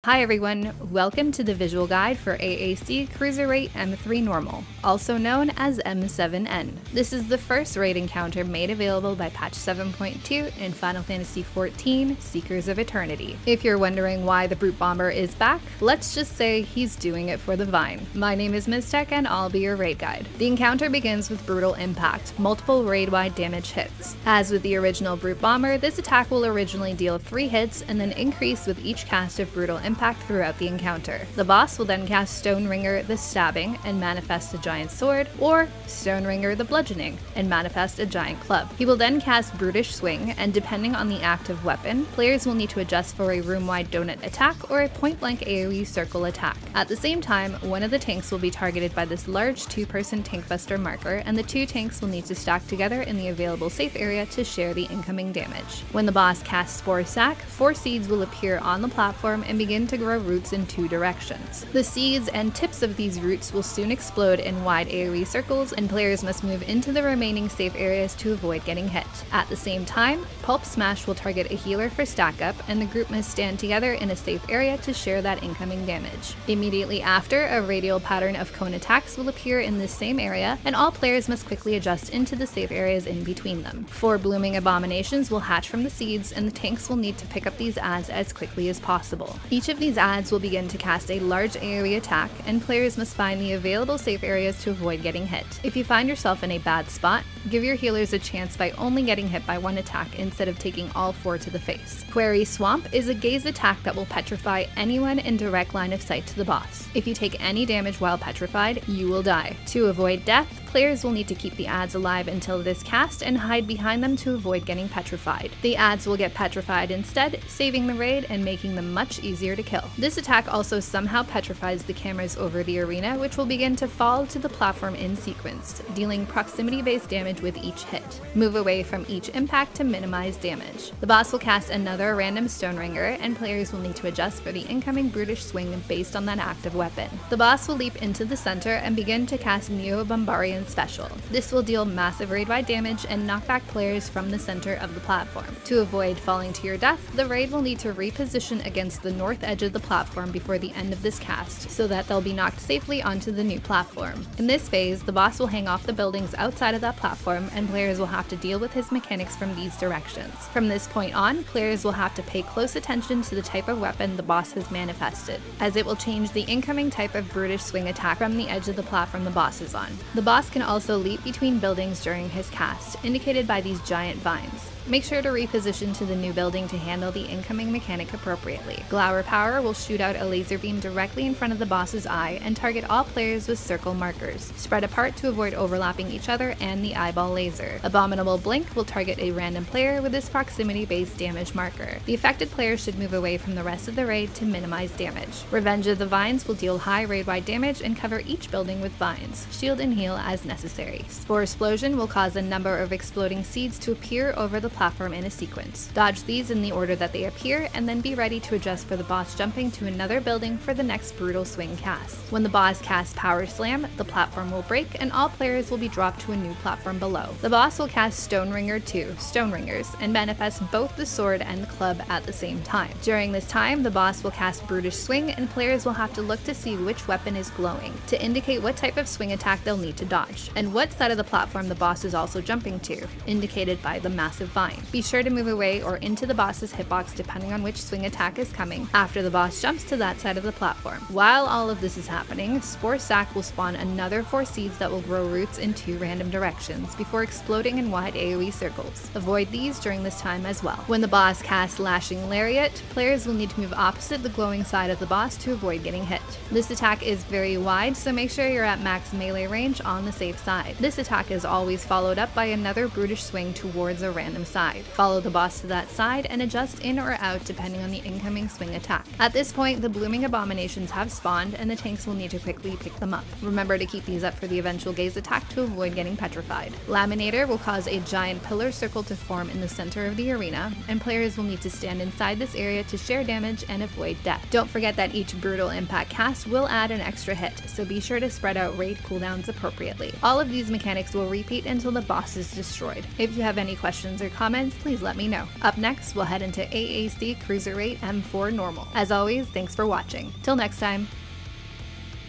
Hi everyone, welcome to the visual guide for AAC CRUISERWEIGHT M3 Normal, also known as M7N. This is the first raid encounter made available by patch 7.2 in Final Fantasy XIV Seekers of Eternity. If you're wondering why the Brute Bomber is back, let's just say he's doing it for the Vine. My name is Miztech and I'll be your raid guide. The encounter begins with Brutal Impact, multiple raid-wide damage hits. As with the original Brute Bomber, this attack will originally deal 3 hits and then increase with each cast of Brutal Impact throughout the encounter. The boss will then cast Stoneringer the Stabbing and manifest a giant sword, or Stoneringer the Bludgeoning and manifest a giant club. He will then cast Brutish Swing, and depending on the active weapon, players will need to adjust for a room-wide donut attack or a point-blank AoE circle attack. At the same time, one of the tanks will be targeted by this large 2-person tankbuster marker, and the 2 tanks will need to stack together in the available safe area to share the incoming damage. When the boss casts Spore Sack, 4 seeds will appear on the platform and begin to grow roots in 2 directions. The seeds and tips of these roots will soon explode in wide AoE circles, and players must move into the remaining safe areas to avoid getting hit. At the same time, Pulp Smash will target a healer for stack up, and the group must stand together in a safe area to share that incoming damage. Immediately after, a radial pattern of cone attacks will appear in this same area, and all players must quickly adjust into the safe areas in between them. 4 blooming abominations will hatch from the seeds, and the tanks will need to pick up these adds as quickly as possible. Each of these adds will begin to cast a large AoE attack, and players must find the available safe areas to avoid getting hit. If you find yourself in a bad spot, give your healers a chance by only getting hit by 1 attack instead of taking all 4 to the face. Query Swamp is a gaze attack that will petrify anyone in direct line of sight to the boss. If you take any damage while petrified, you will die. To avoid death, players will need to keep the adds alive until it is cast and hide behind them to avoid getting petrified. The adds will get petrified instead, saving the raid and making them much easier to kill. This attack also somehow petrifies the cameras over the arena, which will begin to fall to the platform in sequence, dealing proximity-based damage with each hit. Move away from each impact to minimize damage. The boss will cast another random Stoneringer, and players will need to adjust for the incoming Brutish Swing based on that active weapon. The boss will leap into the center and begin to cast Neo Bombarian Special. This will deal massive raid-wide damage and knock back players from the center of the platform. To avoid falling to your death, the raid will need to reposition against the north edge of the platform before the end of this cast, so that they'll be knocked safely onto the new platform. In this phase, the boss will hang off the buildings outside of that platform, and players will have to deal with his mechanics from these directions. From this point on, players will have to pay close attention to the type of weapon the boss has manifested, as it will change the incoming type of Brutish Swing attack from the edge of the platform the boss is on. The boss can also leap between buildings during his cast, indicated by these giant vines. Make sure to reposition to the new building to handle the incoming mechanic appropriately. Glower Power will shoot out a laser beam directly in front of the boss's eye and target all players with circle markers, spread apart to avoid overlapping each other and the eyeball laser. Abominable Blink will target a random player with this proximity-based damage marker. The affected player should move away from the rest of the raid to minimize damage. Revenge of the Vines will deal high raid-wide damage and cover each building with vines. Shield and heal as necessary. Spore Explosion will cause a number of exploding seeds to appear over the platform in a sequence. Dodge these in the order that they appear, and then be ready to adjust for the boss jumping to another building for the next Brutal Swing cast. When the boss casts Power Slam, the platform will break and all players will be dropped to a new platform below. The boss will cast Stoneringer 2, Stoneringers, and manifest both the sword and the club at the same time. During this time, the boss will cast Brutish Swing, and players will have to look to see which weapon is glowing, to indicate what type of swing attack they'll need to dodge, and what side of the platform the boss is also jumping to, indicated by the massive vine. Be sure to move away or into the boss's hitbox depending on which swing attack is coming after the boss jumps to that side of the platform. While all of this is happening, Spore Sack will spawn another 4 seeds that will grow roots in 2 random directions before exploding in wide AoE circles. Avoid these during this time as well. When the boss casts Lashing Lariat, players will need to move opposite the glowing side of the boss to avoid getting hit. This attack is very wide, so make sure you're at max melee range on the safe side. This attack is always followed up by another Brutish Swing towards a random side. Follow the boss to that side and adjust in or out depending on the incoming swing attack. At this point, the blooming abominations have spawned and the tanks will need to quickly pick them up. Remember to keep these up for the eventual gaze attack to avoid getting petrified. Laminator will cause a giant pillar circle to form in the center of the arena, and players will need to stand inside this area to share damage and avoid death. Don't forget that each Brutal Impact cast will add an extra hit, so be sure to spread out raid cooldowns appropriately. easily. All of these mechanics will repeat until the boss is destroyed. If you have any questions or comments, please let me know. Up next, we'll head into AAC Cruiserweight M4 Normal. As always, thanks for watching. Till next time.